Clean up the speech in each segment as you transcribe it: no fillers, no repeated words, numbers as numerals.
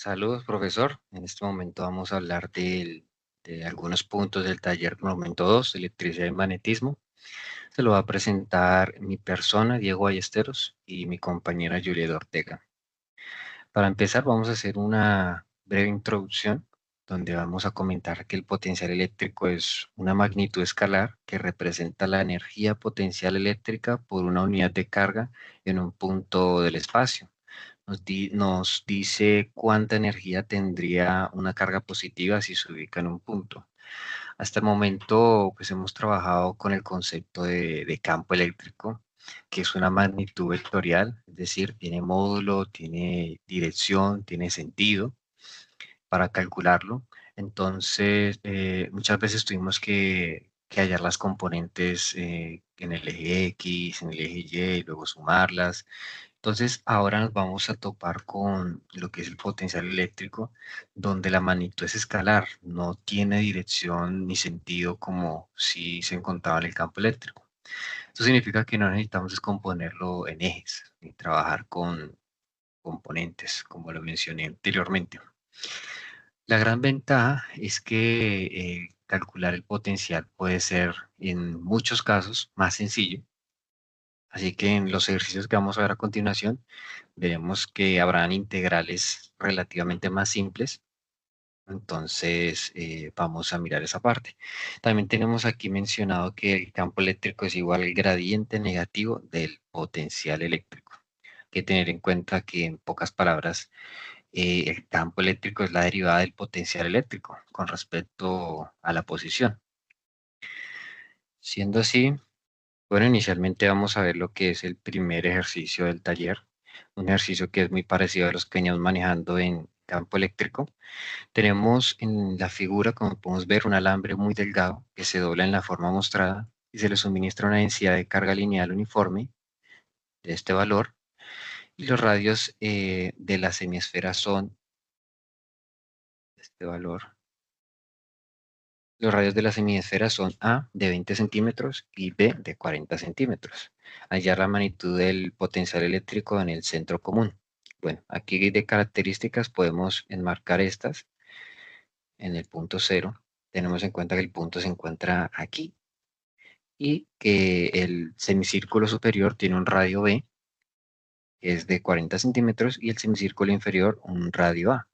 Saludos, profesor. En este momento vamos a hablar de algunos puntos del taller momento 2, electricidad y magnetismo. Se lo va a presentar mi persona, Diego Ballesteros, y mi compañera Julieta Ortega. Para empezar, vamos a hacer una breve introducción donde vamos a comentar que el potencial eléctrico es una magnitud escalar que representa la energía potencial eléctrica por una unidad de carga en un punto del espacio. Nos dice cuánta energía tendría una carga positiva si se ubica en un punto. Hasta el momento, pues hemos trabajado con el concepto de campo eléctrico, que es una magnitud vectorial, es decir, tiene módulo, tiene dirección, tiene sentido para calcularlo. Entonces, muchas veces tuvimos que hallar las componentes en el eje X, en el eje Y, y luego sumarlas. Entonces, ahora nos vamos a topar con lo que es el potencial eléctrico, donde la magnitud es escalar, no tiene dirección ni sentido como si se encontraba en el campo eléctrico. Esto significa que no necesitamos descomponerlo en ejes ni trabajar con componentes, como lo mencioné anteriormente. La gran ventaja es que calcular el potencial puede ser en muchos casos más sencillo. Así que en los ejercicios que vamos a ver a continuación, veremos que habrán integrales relativamente más simples. Entonces, vamos a mirar esa parte. También tenemos aquí mencionado que el campo eléctrico es igual al gradiente negativo del potencial eléctrico. Hay que tener en cuenta que, en pocas palabras, el campo eléctrico es la derivada del potencial eléctrico con respecto a la posición. Siendo así, bueno, inicialmente vamos a ver lo que es el primer ejercicio del taller, un ejercicio que es muy parecido a los que veníamos manejando en campo eléctrico. Tenemos en la figura, como podemos ver, un alambre muy delgado que se dobla en la forma mostrada y se le suministra una densidad de carga lineal uniforme de este valor y los radios de la semiesfera son de este valor. Los radios de la semiesfera son A de 20 centímetros y B de 40 centímetros. Hallar la magnitud del potencial eléctrico en el centro común. Bueno, aquí de características podemos enmarcar estas en el punto cero. Tenemos en cuenta que el punto se encuentra aquí y que el semicírculo superior tiene un radio B, que es de 40 centímetros, y el semicírculo inferior un radio A.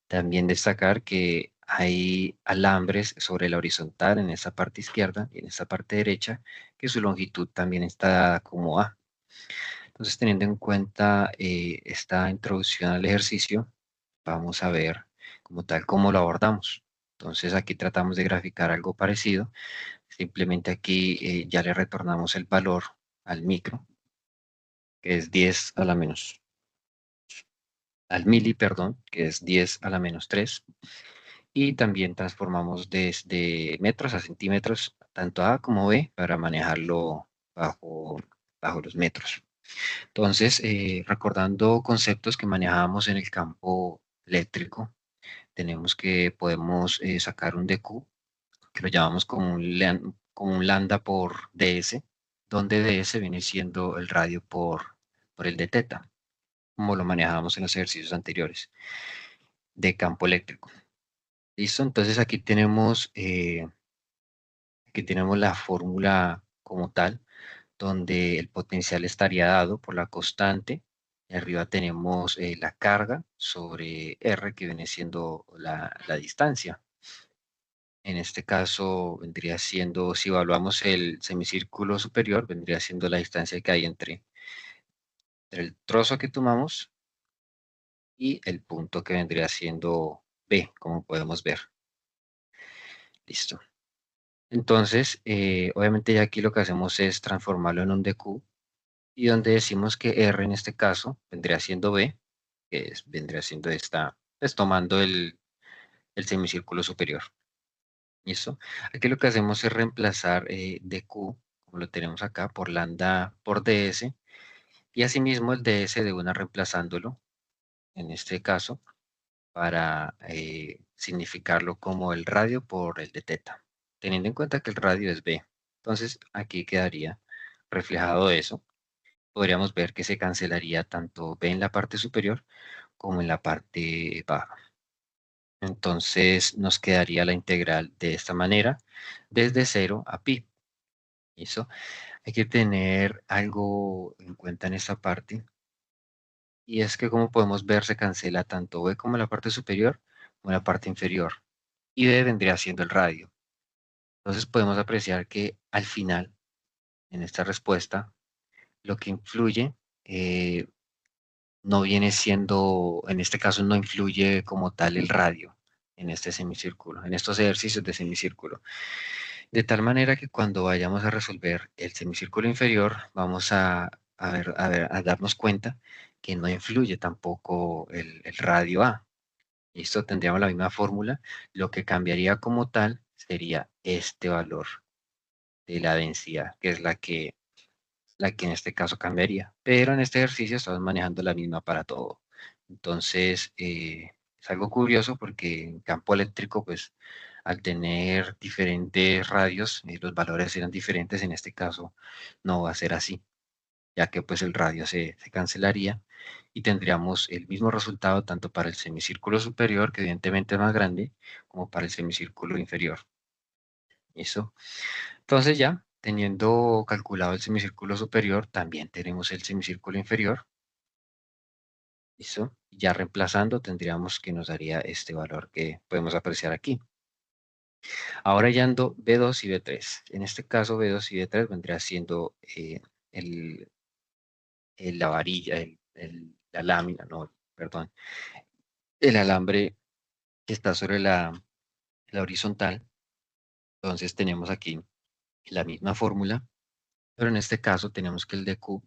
También destacar que hay alambres sobre la horizontal en esa parte izquierda y en esa parte derecha, que su longitud también está dada como A. Entonces, teniendo en cuenta esta introducción al ejercicio, vamos a ver como tal cómo lo abordamos. Entonces, aquí tratamos de graficar algo parecido. Simplemente aquí ya le retornamos el valor al micro, que es 10 a la menos, al mili, perdón, que es 10 a la menos 3. Y también transformamos desde metros a centímetros, tanto A como B, para manejarlo bajo, bajo los metros. Entonces, recordando conceptos que manejábamos en el campo eléctrico, tenemos que podemos sacar un dq, que lo llamamos como un lambda por ds, donde ds viene siendo el radio por el de teta, como lo manejábamos en los ejercicios anteriores de campo eléctrico. ¿Listo? Entonces aquí tenemos la fórmula como tal, donde el potencial estaría dado por la constante. Y arriba tenemos la carga sobre R, que viene siendo la distancia. En este caso vendría siendo, si evaluamos el semicírculo superior, vendría siendo la distancia que hay entre el trozo que tomamos y el punto que vendría siendo B, como podemos ver. Listo. Entonces, obviamente ya aquí lo que hacemos es transformarlo en un dq y donde decimos que R en este caso vendría siendo B, vendría siendo esta, pues tomando el semicírculo superior. ¿Listo? Aquí lo que hacemos es reemplazar dq, como lo tenemos acá, por lambda por ds, y asimismo el ds de una reemplazándolo, en este caso, para significarlo como el radio por el de teta, teniendo en cuenta que el radio es B. Entonces, aquí quedaría reflejado eso. Podríamos ver que se cancelaría tanto B en la parte superior como en la parte baja. Entonces nos quedaría la integral de esta manera, desde 0 a pi. ¿Listo? Hay que tener algo en cuenta en esta parte, y es que como podemos ver se cancela tanto b como la parte superior como la parte inferior, y b vendría siendo el radio. Entonces podemos apreciar que al final, en esta respuesta, lo que influye eh, no viene siendo, en este caso no influye como tal el radio en este semicírculo, en estos ejercicios de semicírculo. De tal manera que cuando vayamos a resolver el semicírculo inferior, vamos a darnos cuenta que no influye tampoco el radio A. Listo, tendríamos la misma fórmula. Lo que cambiaría como tal sería este valor de la densidad, que es la que en este caso cambiaría. Pero en este ejercicio estamos manejando la misma para todo. Entonces, es algo curioso porque en campo eléctrico, pues, al tener diferentes radios, los valores serán diferentes. En este caso, no va a ser así, ya que pues el radio se cancelaría y tendríamos el mismo resultado tanto para el semicírculo superior, que evidentemente es más grande, como para el semicírculo inferior. ¿Listo? Entonces ya, teniendo calculado el semicírculo superior, también tenemos el semicírculo inferior. ¿Listo? Ya reemplazando, tendríamos que nos daría este valor que podemos apreciar aquí. Ahora hallando B2 y B3. En este caso, B2 y B3 vendría siendo el, la varilla, la lámina, no, perdón, el alambre que está sobre la horizontal. Entonces tenemos aquí la misma fórmula, pero en este caso tenemos que el de Q,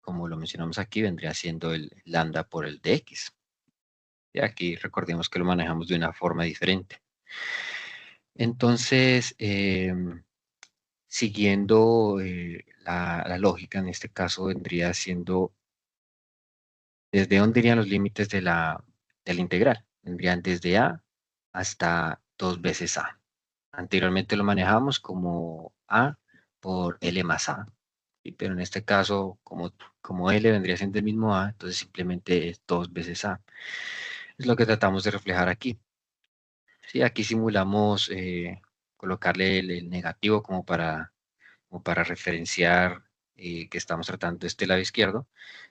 como lo mencionamos aquí, vendría siendo el lambda por el de X. Y aquí recordemos que lo manejamos de una forma diferente. Entonces, siguiendo la lógica, en este caso vendría siendo, ¿desde dónde irían los límites de la integral? Vendrían desde A hasta 2 veces A. Anteriormente lo manejamos como A por L más A, ¿sí? Pero en este caso, como L vendría siendo el mismo A, entonces simplemente es 2 veces A. Es lo que tratamos de reflejar aquí. Sí, aquí simulamos colocarle el negativo como para referenciar que estamos tratando de este lado izquierdo.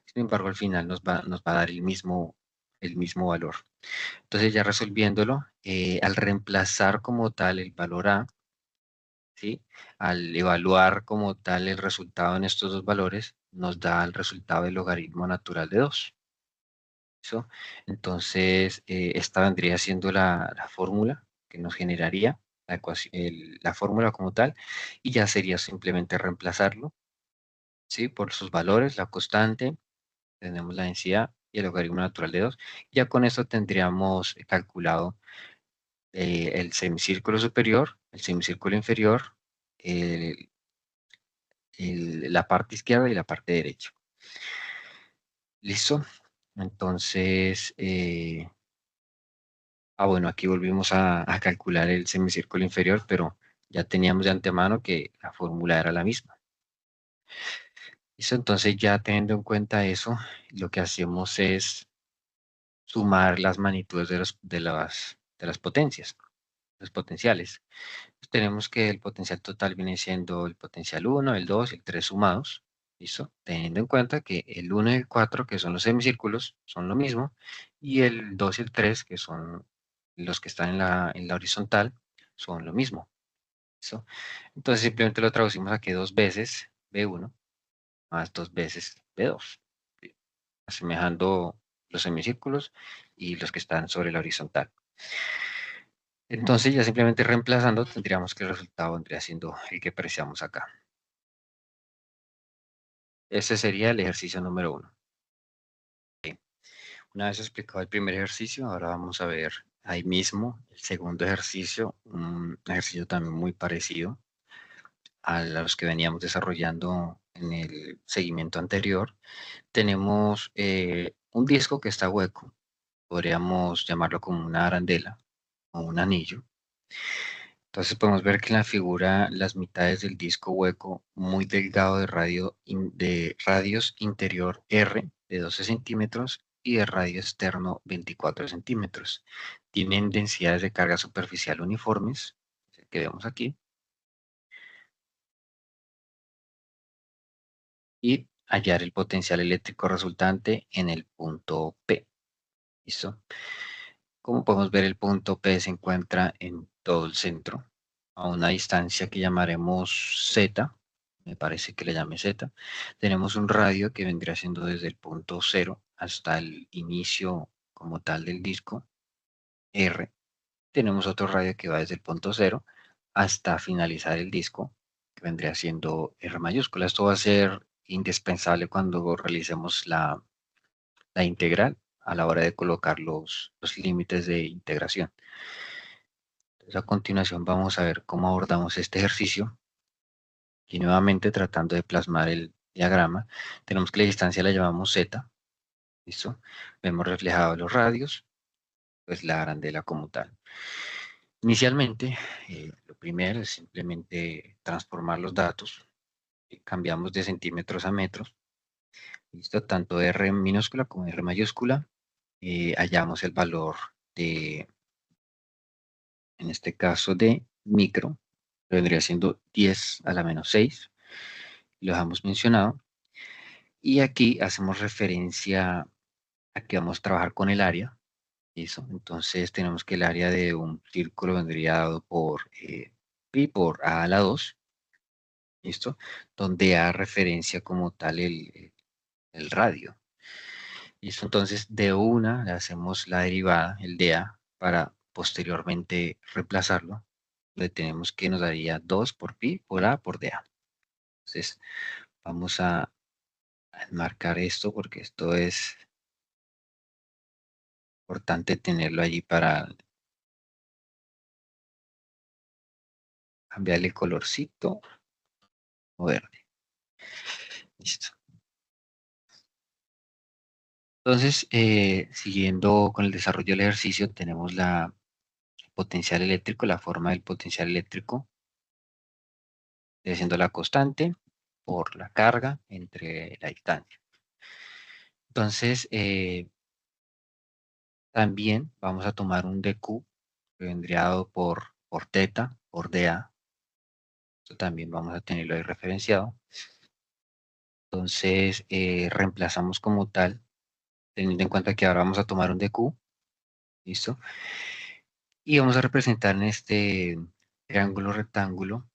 Sin embargo, al final nos va a dar el mismo valor. Entonces, ya resolviéndolo, al reemplazar como tal el valor A, ¿sí? Al evaluar como tal el resultado en estos dos valores, nos da el resultado del logaritmo natural de 2. ¿Listo? Entonces, esta vendría siendo la fórmula que nos generaría la fórmula como tal, y ya sería simplemente reemplazarlo, ¿sí? Por sus valores, la constante, tenemos la densidad y el logaritmo natural de 2. Ya con esto tendríamos calculado el semicírculo superior, el semicírculo inferior, el- la parte izquierda y la parte derecha. ¿Listo? Entonces, bueno, aquí volvimos a calcular el semicírculo inferior, pero ya teníamos de antemano que la fórmula era la misma. ¿Listo? Entonces, ya teniendo en cuenta eso, lo que hacemos es sumar las magnitudes de las potencias, los potenciales. Pues tenemos que el potencial total viene siendo el potencial 1, el 2 y el 3 sumados. ¿Listo? Teniendo en cuenta que el 1 y el 4, que son los semicírculos, son lo mismo, y el 2 y el 3, que son los que están en la horizontal, son lo mismo. ¿Listo? Entonces simplemente lo traducimos aquí dos veces B1 más dos veces B2, ¿sí? Asemejando los semicírculos y los que están sobre la horizontal. Entonces ya simplemente reemplazando tendríamos que el resultado vendría siendo el que apreciamos acá. Ese sería el ejercicio número 1. Una vez explicado el primer ejercicio, ahora vamos a ver ahí mismo el segundo ejercicio, un ejercicio también muy parecido a los que veníamos desarrollando en el seguimiento anterior. Tenemos un disco que está hueco, podríamos llamarlo como una arandela o un anillo. Entonces podemos ver que en la figura las mitades del disco hueco muy delgado de radios interior R de 12 centímetros y de radio externo 24 centímetros. Tienen densidades de carga superficial uniformes, que vemos aquí, y hallar el potencial eléctrico resultante en el punto P. ¿Listo? Como podemos ver, el punto P se encuentra en todo el centro, a una distancia que llamaremos Z, me parece que le llame Z. Tenemos un radio que vendría siendo desde el punto 0 hasta el inicio como tal del disco, R. Tenemos otro radio que va desde el punto 0 hasta finalizar el disco, que vendría siendo R mayúscula. Esto va a ser indispensable cuando realicemos la integral a la hora de colocar los límites de integración. Entonces, a continuación vamos a ver cómo abordamos este ejercicio y nuevamente tratando de plasmar el diagrama. Tenemos que la distancia la llamamos Z, ¿listo? Vemos reflejados los radios, pues la arandela como tal. Inicialmente, lo primero es simplemente transformar los datos. Cambiamos de centímetros a metros, ¿listo? Tanto R minúscula como R mayúscula. Hallamos el valor de, en este caso, de micro, que vendría siendo 10 a la menos 6. Lo dejamos mencionado. Y aquí hacemos referencia a que vamos a trabajar con el área. ¿Listo? Entonces tenemos que el área de un círculo vendría dado por pi por a la 2. ¿Listo? Donde a referencia como tal el radio. ¿Listo? Entonces de una le hacemos la derivada, el de a, para posteriormente reemplazarlo. Le tenemos que nos daría 2 por pi por a por dA. Entonces vamos a enmarcar esto porque esto es importante tenerlo allí para cambiarle el colorcito o verde. Listo. Entonces, siguiendo con el desarrollo del ejercicio, tenemos la potencial eléctrico, la forma del potencial eléctrico, siendo la constante por la carga entre la distancia. Entonces, también vamos a tomar un dq, que vendría dado por teta, por dA. Esto también vamos a tenerlo ahí referenciado. Entonces, reemplazamos como tal, teniendo en cuenta que ahora vamos a tomar un dq, ¿listo? Y vamos a representar en este triángulo rectángulo,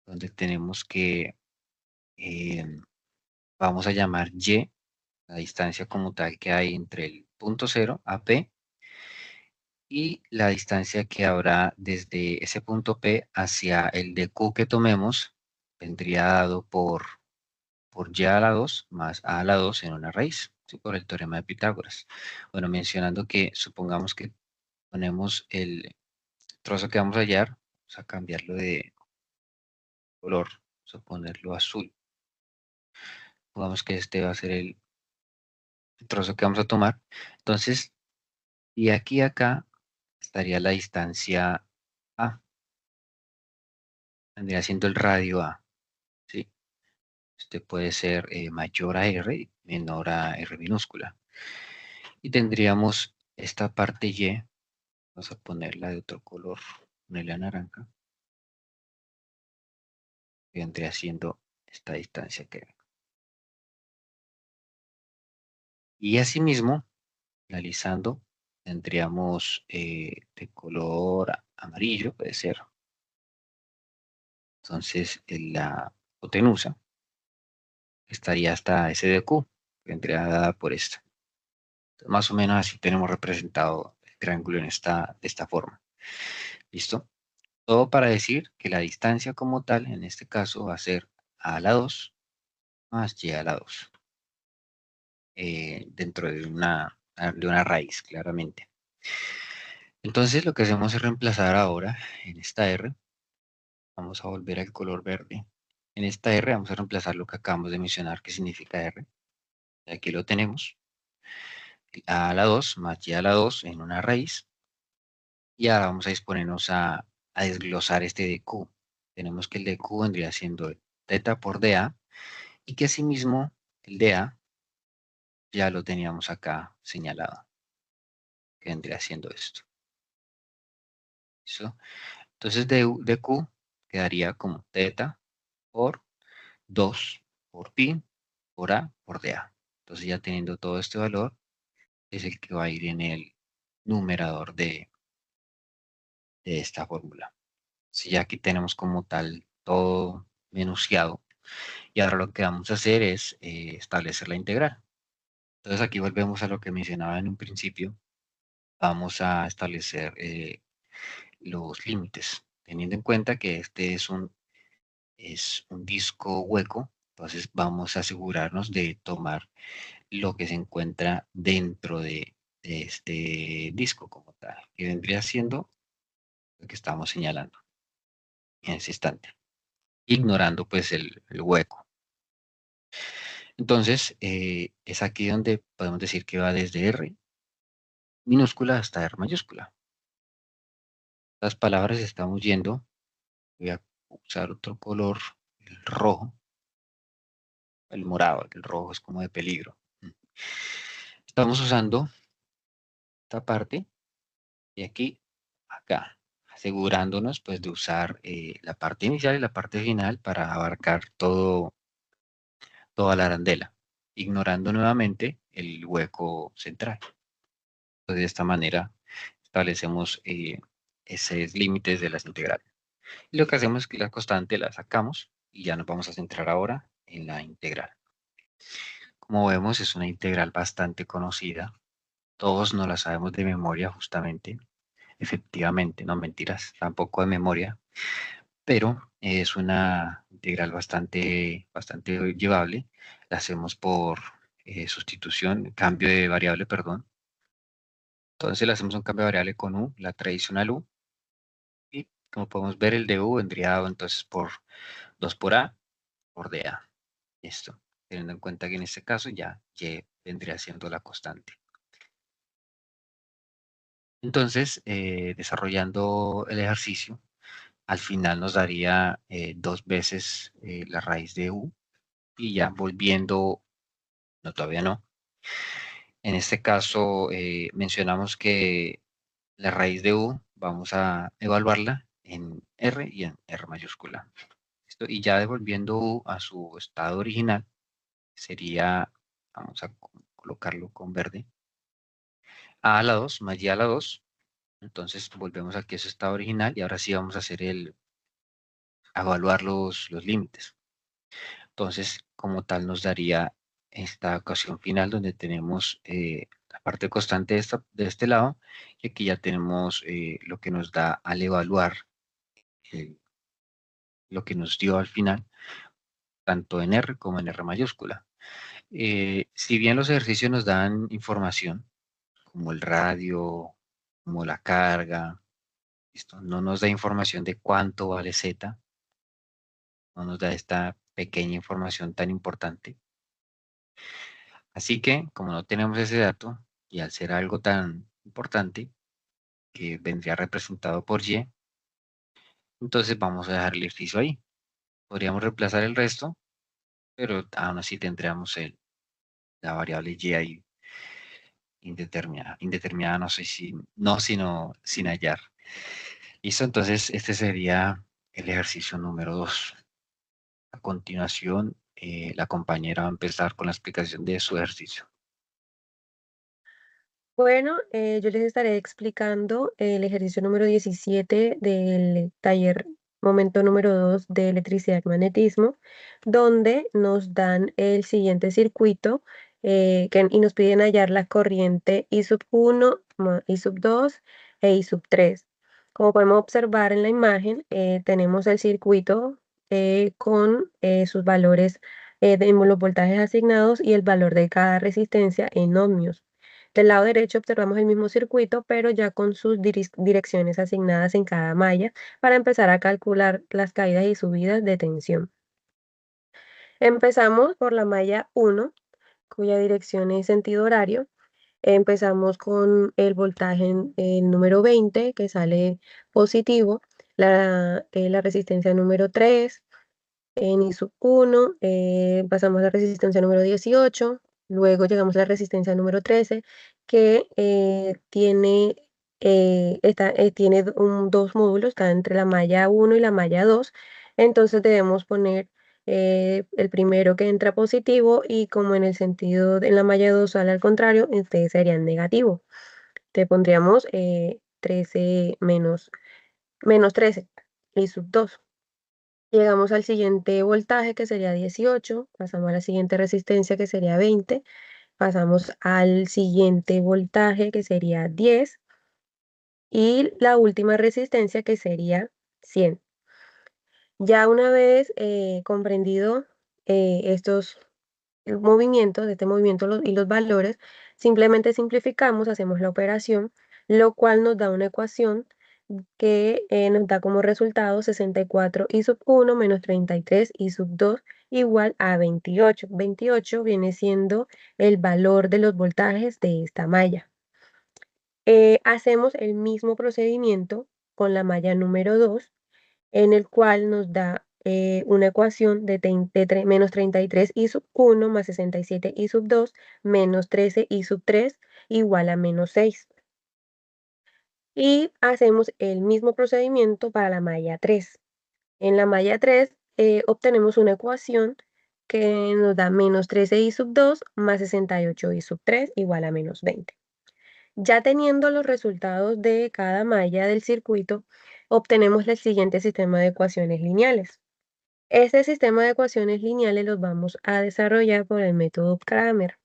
donde tenemos que, eh, vamos a llamar y, la distancia como tal que hay entre el punto 0 a P, y la distancia que habrá desde ese punto P hacia el de Q que tomemos, vendría dado por y a la 2 más a la 2 en una raíz, ¿sí? Por el teorema de Pitágoras. Bueno, mencionando que supongamos que ponemos el trozo que vamos a hallar, vamos a cambiarlo de color, vamos a ponerlo azul. Supongamos que este va a ser el trozo que vamos a tomar. Entonces, y aquí a acá estaría la distancia A, vendría siendo el radio A, ¿sí? Este puede ser mayor a R, menor a R minúscula. Y tendríamos esta parte Y, vamos a ponerla de otro color, ponerla naranja, que vendría siendo esta distancia que hay. Y asimismo, finalizando, tendríamos de color amarillo, puede ser. Entonces, la hipotenusa estaría hasta SDQ, que vendría dada por esta. Entonces, más o menos así tenemos representado el triángulo de esta forma. ¿Listo? Todo para decir que la distancia como tal, en este caso, va a ser a la 2 más y a la 2, dentro de una raíz, claramente. Entonces, lo que hacemos es reemplazar ahora en esta R, vamos a volver al color verde. En esta R vamos a reemplazar lo que acabamos de mencionar, que significa R. Y aquí lo tenemos. A la 2 más y a la 2 en una raíz. Y ahora vamos a disponernos a desglosar este dq. Tenemos que el dq vendría siendo teta por dA y que asimismo el dA ya lo teníamos acá señalado, que vendría siendo esto. ¿Listo? Entonces de Q quedaría como teta por 2 por pi por A por dA. Entonces ya teniendo todo este valor, es el que va a ir en el numerador de esta fórmula. Si ya aquí tenemos como tal todo menuciado, y ahora lo que vamos a hacer es establecer la integral. Entonces aquí volvemos a lo que mencionaba en un principio. Vamos a establecer los límites, teniendo en cuenta que este es un disco hueco. Entonces vamos a asegurarnos de tomar lo que se encuentra dentro de este disco como tal, que vendría siendo lo que estamos señalando en ese instante, ignorando pues el hueco. Entonces, es aquí donde podemos decir que va desde R minúscula hasta R mayúscula. Las palabras estamos yendo, voy a usar otro color, el rojo, el morado, el rojo es como de peligro. Estamos usando esta parte de aquí a acá, asegurándonos pues de usar la parte inicial y la parte final para abarcar toda la arandela, ignorando nuevamente el hueco central. Entonces, de esta manera establecemos esos límites de las integrales. Y lo que hacemos es que la constante la sacamos y ya nos vamos a centrar ahora en la integral. Como vemos, es una integral bastante conocida. Todos nos la sabemos de memoria justamente. Efectivamente, no mentiras, tampoco de memoria, pero es una integral bastante llevable. La hacemos por sustitución, cambio de variable, perdón. Entonces le hacemos un cambio de variable con u, la tradicional u, y como podemos ver el de u vendría dado entonces por 2 por a por dA. Listo. Teniendo en cuenta que en este caso ya y vendría siendo la constante. Entonces, desarrollando el ejercicio, al final nos daría 2 veces la raíz de u y ya volviendo, no, todavía no. En este caso, mencionamos que la raíz de u vamos a evaluarla en R y en R mayúscula. ¿Listo? Y ya devolviendo u a su estado original, sería, vamos a colocarlo con verde, a la 2 más y a la 2. Entonces volvemos aquí a su estado original y ahora sí vamos a hacer a evaluar los límites. Entonces, como tal, nos daría esta ecuación final donde tenemos la parte constante de este lado y aquí ya tenemos lo que nos da al evaluar eh, lo que nos dio al final, tanto en R como en R mayúscula. Si bien los ejercicios nos dan información, como el radio, como la carga, ¿listo? No nos da información de cuánto vale Z, no nos da esta pequeña información tan importante. Así que, como no tenemos ese dato, y al ser algo tan importante, que vendría representado por Y, entonces vamos a dejar el ejercicio ahí. Podríamos reemplazar el resto, pero aún así tendríamos la variable Y ahí indeterminada. Indeterminada no sé si, no, sino sin hallar. Listo, entonces este sería el ejercicio número 2. A continuación, la compañera va a empezar con la explicación de su ejercicio. Bueno, yo les estaré explicando el ejercicio número 17 del taller momento número 2 de electricidad y magnetismo, donde nos dan el siguiente circuito y nos piden hallar la corriente I sub 1, I sub 2 e I sub 3. Como podemos observar en la imagen, tenemos el circuito con sus valores de los voltajes asignados y el valor de cada resistencia en ohmios. Del lado derecho observamos el mismo circuito, pero ya con sus direcciones asignadas en cada malla para empezar a calcular las caídas y subidas de tensión. Empezamos por la malla 1, cuya dirección es sentido horario. Empezamos con el voltaje en el número 20, que sale positivo, la resistencia número 3, en I sub 1, pasamos a la resistencia número 18, Luego llegamos a la resistencia número 13, que tiene dos módulos, está entre la malla 1 y la malla 2. Entonces debemos poner el primero que entra positivo y como en el sentido en la malla 2 sale al contrario, ustedes serían negativo. Te pondríamos 13 menos 13 y sub 2. Llegamos al siguiente voltaje que sería 18, pasamos a la siguiente resistencia que sería 20, pasamos al siguiente voltaje que sería 10 y la última resistencia que sería 100. Ya una vez comprendido estos movimientos, de este movimiento y los valores, simplemente simplificamos, hacemos la operación, lo cual nos da una ecuación que nos da como resultado 64 y sub 1 menos 33 y sub 2 igual a 28. 28 viene siendo el valor de los voltajes de esta malla. Hacemos el mismo procedimiento con la malla número 2, en el cual nos da una ecuación de menos 33 y sub 1 más 67 y sub 2 menos 13 y sub 3 igual a menos 6. Y hacemos el mismo procedimiento para la malla 3. En la malla 3 obtenemos una ecuación que nos da menos 13 y sub 2 más 68 y sub 3 igual a menos 20. Ya teniendo los resultados de cada malla del circuito, obtenemos el siguiente sistema de ecuaciones lineales. Este sistema de ecuaciones lineales los vamos a desarrollar por el método Kramer,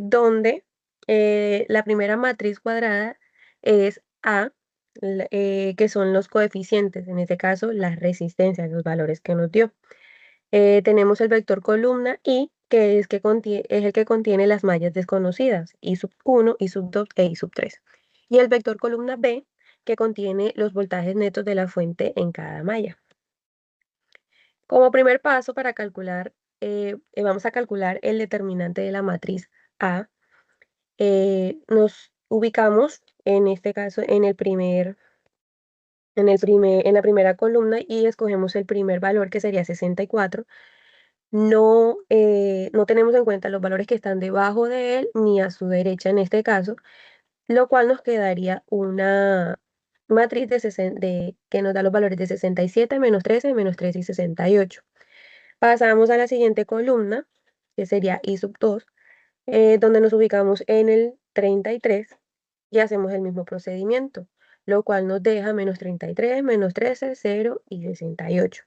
donde la primera matriz cuadrada es A, que son los coeficientes, en este caso las resistencias, los valores que nos dio. Tenemos el vector columna I, que es el que contiene las mallas desconocidas, I sub 1, I sub 2 e I sub 3. Y el vector columna B, que contiene los voltajes netos de la fuente en cada malla. Como primer paso para calcular, vamos a calcular el determinante de la matriz A. Nos ubicamos, en este caso, en la primera columna y escogemos el primer valor que sería 64. No tenemos en cuenta los valores que están debajo de él ni a su derecha en este caso, lo cual nos quedaría una matriz que nos da los valores de 67, menos 13, menos 13 y 68. Pasamos a la siguiente columna, que sería I sub 2, donde nos ubicamos en el 33 y hacemos el mismo procedimiento, lo cual nos deja menos 33, menos 13, 0 y 68.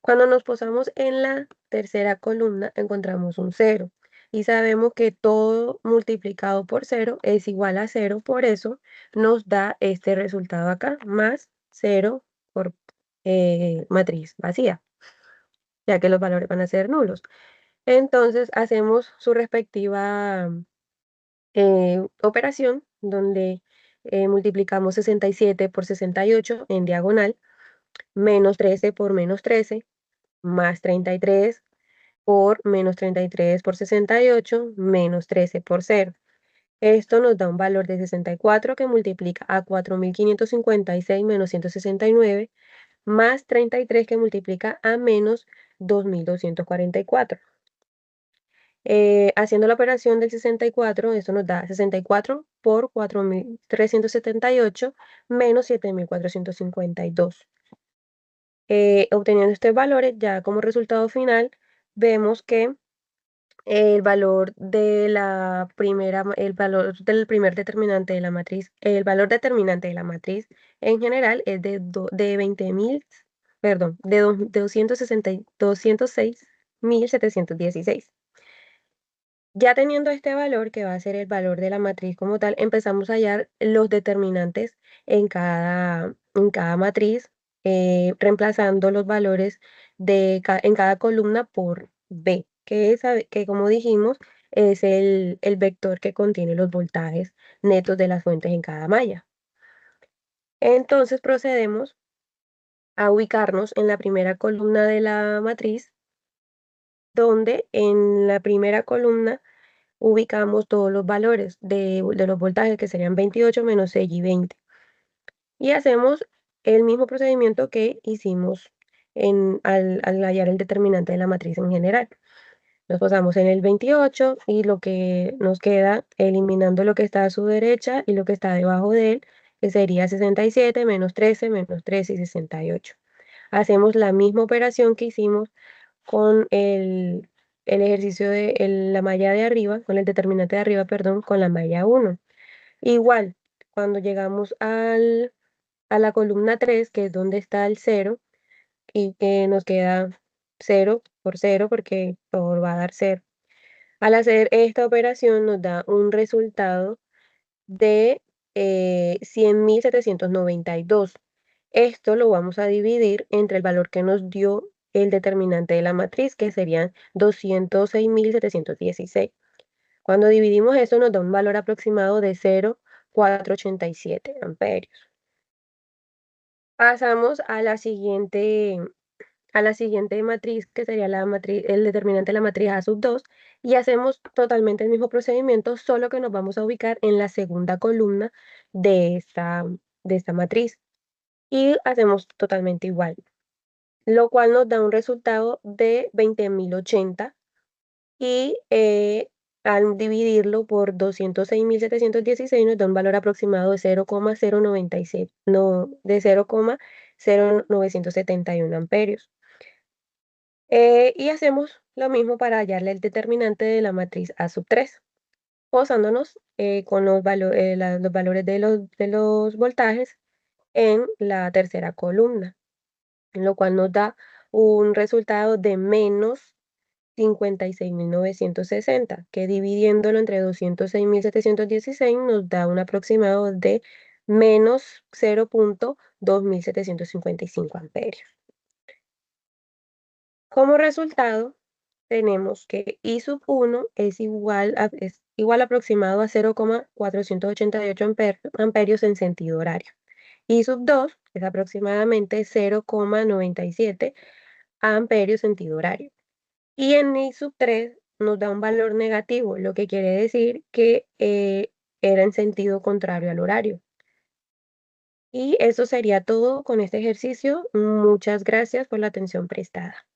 Cuando nos posamos en la tercera columna, encontramos un 0 y sabemos que todo multiplicado por 0 es igual a 0, por eso nos da este resultado acá, más 0 por matriz vacía, ya que los valores van a ser nulos. Entonces hacemos su respectiva operación donde multiplicamos 67 por 68 en diagonal, menos 13 por menos 13, más 33 por menos 33 por 68, menos 13 por 0. Esto nos da un valor de 64 que multiplica a 4556 menos 169, más 33 que multiplica a menos 2244. Haciendo la operación del 64, eso nos da 64 por 4378 menos 7452. Obteniendo estos valores, ya como resultado final, vemos que el valor del primer determinante de la matriz, el valor determinante de la matriz en general es de 20.000, perdón, de 206.716. Ya teniendo este valor, que va a ser el valor de la matriz como tal, empezamos a hallar los determinantes en cada matriz, reemplazando los valores en cada columna por B, que como dijimos, es el vector que contiene los voltajes netos de las fuentes en cada malla. Entonces procedemos a ubicarnos en la primera columna de la matriz, donde en la primera columna ubicamos todos los valores de los voltajes, que serían 28 menos 6 y 20. Y hacemos el mismo procedimiento que hicimos al hallar el determinante de la matriz en general. Nos pasamos en el 28 y lo que nos queda, eliminando lo que está a su derecha y lo que está debajo de él, que sería 67 menos 13 y 68. Hacemos la misma operación que hicimos con el ejercicio de la malla de arriba, con el determinante de arriba, perdón, con la malla 1. Igual, cuando llegamos a la columna 3, que es donde está el 0, y que nos queda 0 por 0, porque todo va a dar 0. Al hacer esta operación nos da un resultado de 100.792. Esto lo vamos a dividir entre el valor que nos dio el determinante de la matriz, que serían 206.716. Cuando dividimos esto nos da un valor aproximado de 0,487 amperios. Pasamos a la siguiente matriz, que sería la matriz, el determinante de la matriz A sub 2, y hacemos totalmente el mismo procedimiento, solo que nos vamos a ubicar en la segunda columna de esta matriz. Y hacemos totalmente igual, lo cual nos da un resultado de 20.080 y al dividirlo por 206.716 nos da un valor aproximado de 0,097, no, de 0,0971 amperios. Y hacemos lo mismo para hallarle el determinante de la matriz A sub 3, basándonos con los valores de los voltajes en la tercera columna, lo cual nos da un resultado de menos 56.960, que dividiéndolo entre 206.716 nos da un aproximado de menos 0,2755 amperios. Como resultado, tenemos que I sub 1 es igual aproximado a 0,488 amperios en sentido horario. I sub 2 es aproximadamente 0,97 amperios sentido horario. Y en I sub 3 nos da un valor negativo, lo que quiere decir que era en sentido contrario al horario. Y eso sería todo con este ejercicio. Muchas gracias por la atención prestada.